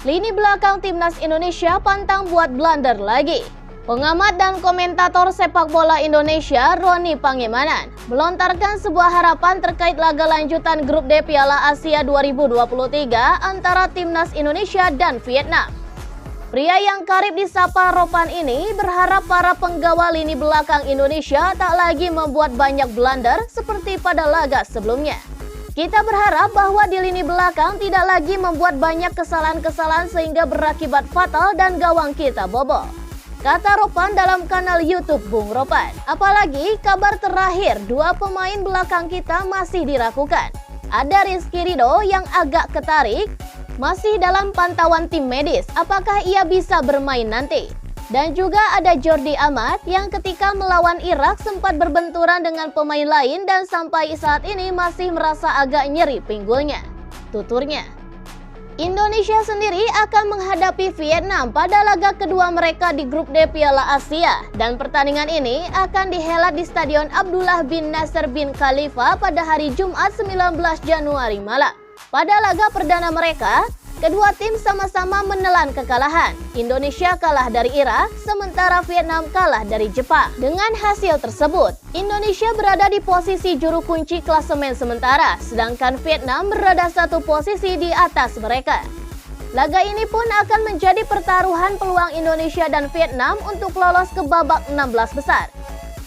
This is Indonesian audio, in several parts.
Lini belakang timnas Indonesia pantang buat blunder lagi. Pengamat dan komentator sepak bola Indonesia, Roni Pangemanan, melontarkan sebuah harapan terkait laga lanjutan grup D Piala Asia 2023 antara timnas Indonesia dan Vietnam. Pria yang karib disapa Ropan ini berharap para penggawa lini belakang Indonesia tak lagi membuat banyak blunder seperti pada laga sebelumnya. Kita berharap bahwa di lini belakang tidak lagi membuat banyak kesalahan-kesalahan sehingga berakibat fatal dan gawang kita bobol, kata Ropan dalam kanal YouTube Bung Ropan. Apalagi kabar terakhir, dua pemain belakang kita masih diragukan. Ada Rizky Ridho yang agak ketarik, masih dalam pantauan tim medis apakah ia bisa bermain nanti. Dan juga ada Jordi Amat yang ketika melawan Irak sempat berbenturan dengan pemain lain dan sampai saat ini masih merasa agak nyeri pinggulnya, tuturnya. Indonesia sendiri akan menghadapi Vietnam pada laga kedua mereka di grup D Piala Asia, dan pertandingan ini akan dihelat di Stadion Abdullah bin Nasser bin Khalifa pada hari Jumat 19 Januari malam. Pada laga perdana mereka, kedua tim sama-sama menelan kekalahan. Indonesia kalah dari Irak, sementara Vietnam kalah dari Jepang. Dengan hasil tersebut, Indonesia berada di posisi juru kunci klasemen sementara, sedangkan Vietnam berada satu posisi di atas mereka. Laga ini pun akan menjadi pertaruhan peluang Indonesia dan Vietnam untuk lolos ke babak 16 besar.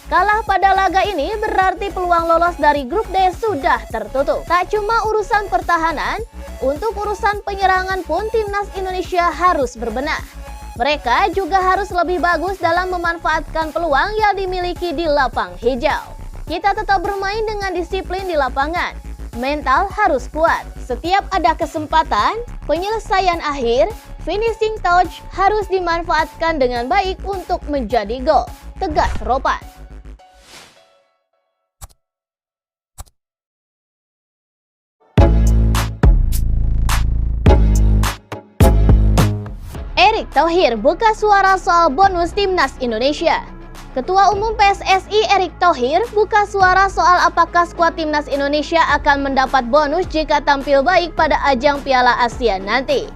Kalah pada laga ini berarti peluang lolos dari grup D sudah tertutup. Tak cuma urusan pertahanan, untuk urusan penyerangan pun timnas Indonesia harus berbenah. Mereka juga harus lebih bagus dalam memanfaatkan peluang yang dimiliki di lapang hijau. Kita tetap bermain dengan disiplin di lapangan. Mental harus kuat. Setiap ada kesempatan, penyelesaian akhir, finishing touch harus dimanfaatkan dengan baik untuk menjadi gol, tegas Ropan. Erick Thohir buka suara soal bonus timnas Indonesia. Ketua Umum PSSI Erick Thohir buka suara soal apakah skuad timnas Indonesia akan mendapat bonus jika tampil baik pada ajang Piala Asia nanti.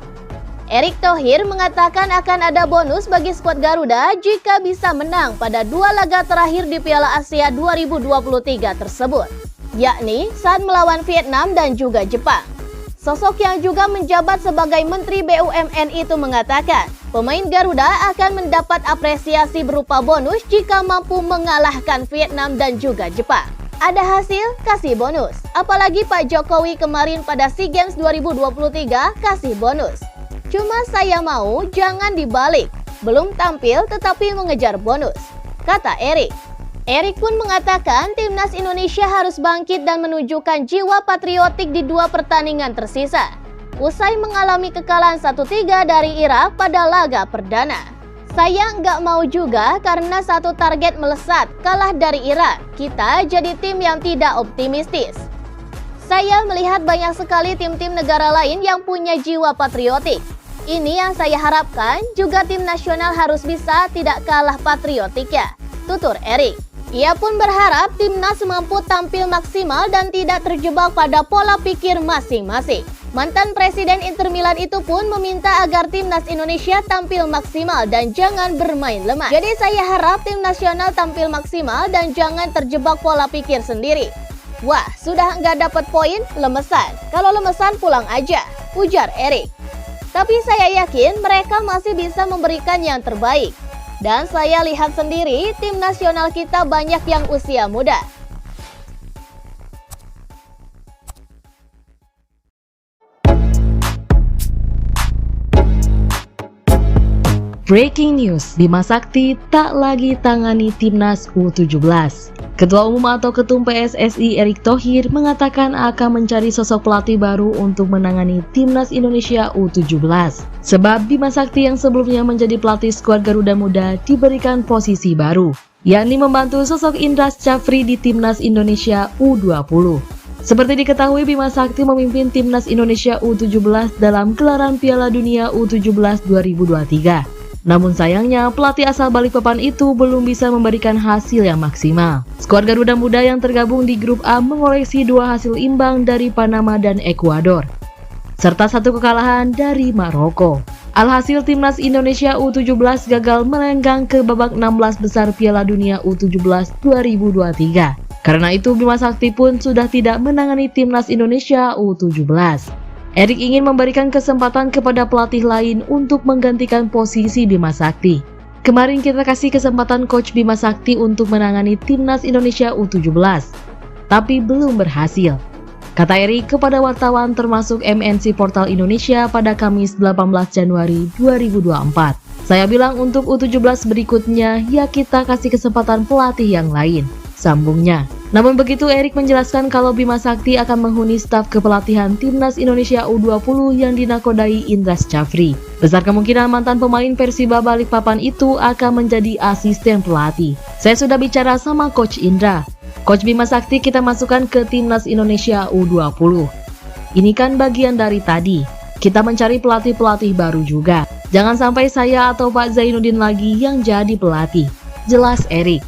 Erick Thohir mengatakan akan ada bonus bagi skuad Garuda jika bisa menang pada dua laga terakhir di Piala Asia 2023 tersebut, yakni saat melawan Vietnam dan juga Jepang. Sosok yang juga menjabat sebagai Menteri BUMN itu mengatakan, pemain Garuda akan mendapat apresiasi berupa bonus jika mampu mengalahkan Vietnam dan juga Jepang. Ada hasil, kasih bonus. Apalagi Pak Jokowi kemarin pada SEA Games 2023 kasih bonus. Cuma saya mau jangan dibalik, belum tampil tetapi mengejar bonus, kata Erick. Erick pun mengatakan timnas Indonesia harus bangkit dan menunjukkan jiwa patriotik di dua pertandingan tersisa. Usai mengalami kekalahan 1-3 dari Irak pada laga perdana. Saya nggak mau juga karena satu target melesat, kalah dari Irak. Kita jadi tim yang tidak optimistis. Saya melihat banyak sekali tim-tim negara lain yang punya jiwa patriotik. Ini yang saya harapkan, juga tim nasional harus bisa tidak kalah patriotiknya, tutur Erick. Ia pun berharap timnas mampu tampil maksimal dan tidak terjebak pada pola pikir masing-masing. Mantan Presiden Inter Milan itu pun meminta agar timnas Indonesia tampil maksimal dan jangan bermain lemah. Jadi saya harap tim nasional tampil maksimal dan jangan terjebak pola pikir sendiri. Wah, sudah nggak dapat poin, lemesan. Kalau lemesan pulang aja, ujar Erick. Tapi saya yakin mereka masih bisa memberikan yang terbaik. Dan saya lihat sendiri tim nasional kita banyak yang usia muda. Breaking news, Bima Sakti tak lagi tangani timnas U17. Ketua Umum atau Ketum PSSI Erick Thohir mengatakan akan mencari sosok pelatih baru untuk menangani timnas Indonesia U17. Sebab Bima Sakti yang sebelumnya menjadi pelatih skuad Garuda Muda diberikan posisi baru, yakni membantu sosok Indra Syafri di timnas Indonesia U20. Seperti diketahui, Bima Sakti memimpin timnas Indonesia U17 dalam gelaran Piala Dunia U17 2023. Namun sayangnya, pelatih asal Balikpapan itu belum bisa memberikan hasil yang maksimal. Skuad Garuda Muda yang tergabung di grup A mengoleksi 2 hasil imbang dari Panama dan Ekuador. serta 1 kekalahan dari Maroko. Alhasil timnas Indonesia U17 gagal melenggang ke babak 16 besar Piala Dunia U17 2023. Karena itu Bima Sakti pun sudah tidak menangani timnas Indonesia U17. Erik ingin memberikan kesempatan kepada pelatih lain untuk menggantikan posisi Bima Sakti. Kemarin kita kasih kesempatan Coach Bima Sakti untuk menangani timnas Indonesia U17, tapi belum berhasil, kata Erik kepada wartawan termasuk MNC Portal Indonesia pada Kamis 18 Januari 2024. Saya bilang untuk U17 berikutnya ya kita kasih kesempatan pelatih yang lain, sambungnya. Namun begitu Erik menjelaskan kalau Bima Sakti akan menghuni staf kepelatihan timnas Indonesia U20 yang dinakodai Indra Syafri. Besar kemungkinan mantan pemain Persiba Balikpapan itu akan menjadi asisten pelatih. Saya sudah bicara sama Coach Indra. Coach Bima Sakti kita masukkan ke timnas Indonesia U20. Ini kan bagian dari tadi. Kita mencari pelatih-pelatih baru juga. Jangan sampai saya atau Pak Zainuddin lagi yang jadi pelatih. Jelas Erik.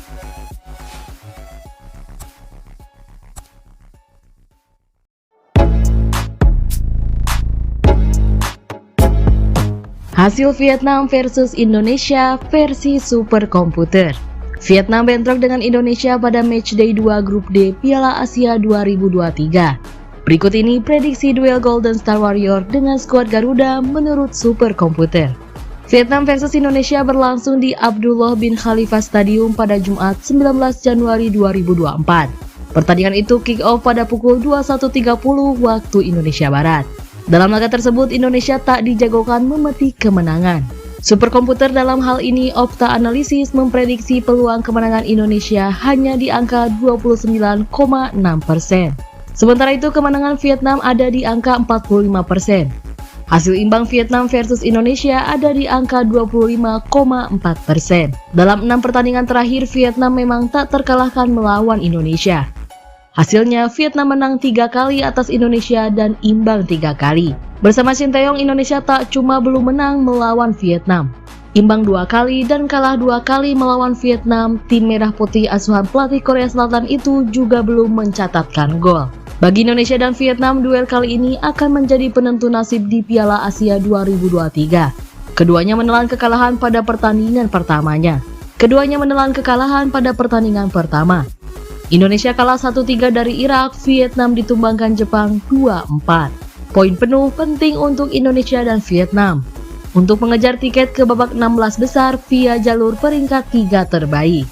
Hasil Vietnam versus Indonesia versi superkomputer. Vietnam bentrok dengan Indonesia pada matchday 2 grup D Piala Asia 2023. Berikut ini prediksi duel Golden Star Warrior dengan skuad Garuda menurut superkomputer. Vietnam versus Indonesia berlangsung di Abdullah bin Khalifa Stadium pada Jumat 19 Januari 2024. Pertandingan itu kick-off pada pukul 21.30 waktu Indonesia Barat. Dalam laga tersebut, Indonesia tak dijagokan memetik kemenangan. Superkomputer dalam hal ini Opta Analisis memprediksi peluang kemenangan Indonesia hanya di angka 29,6%. Sementara itu, kemenangan Vietnam ada di angka 45%. Hasil imbang Vietnam versus Indonesia ada di angka 25,4%. Dalam 6 pertandingan terakhir, Vietnam memang tak terkalahkan melawan Indonesia. Hasilnya, Vietnam menang 3 kali atas Indonesia dan imbang 3 kali. Bersama Shin Tae-yong, Indonesia tak cuma belum menang melawan Vietnam, imbang 2 kali dan kalah 2 kali melawan Vietnam. Tim Merah Putih asuhan pelatih Korea Selatan itu juga belum mencatatkan gol. Bagi Indonesia dan Vietnam, duel kali ini akan menjadi penentu nasib di Piala Asia 2023. Keduanya menelan kekalahan pada pertandingan pertamanya. Indonesia kalah 1-3 dari Irak, Vietnam ditumbangkan Jepang 2-4. Poin penuh penting untuk Indonesia dan Vietnam untuk mengejar tiket ke babak 16 besar via jalur peringkat 3 terbaik.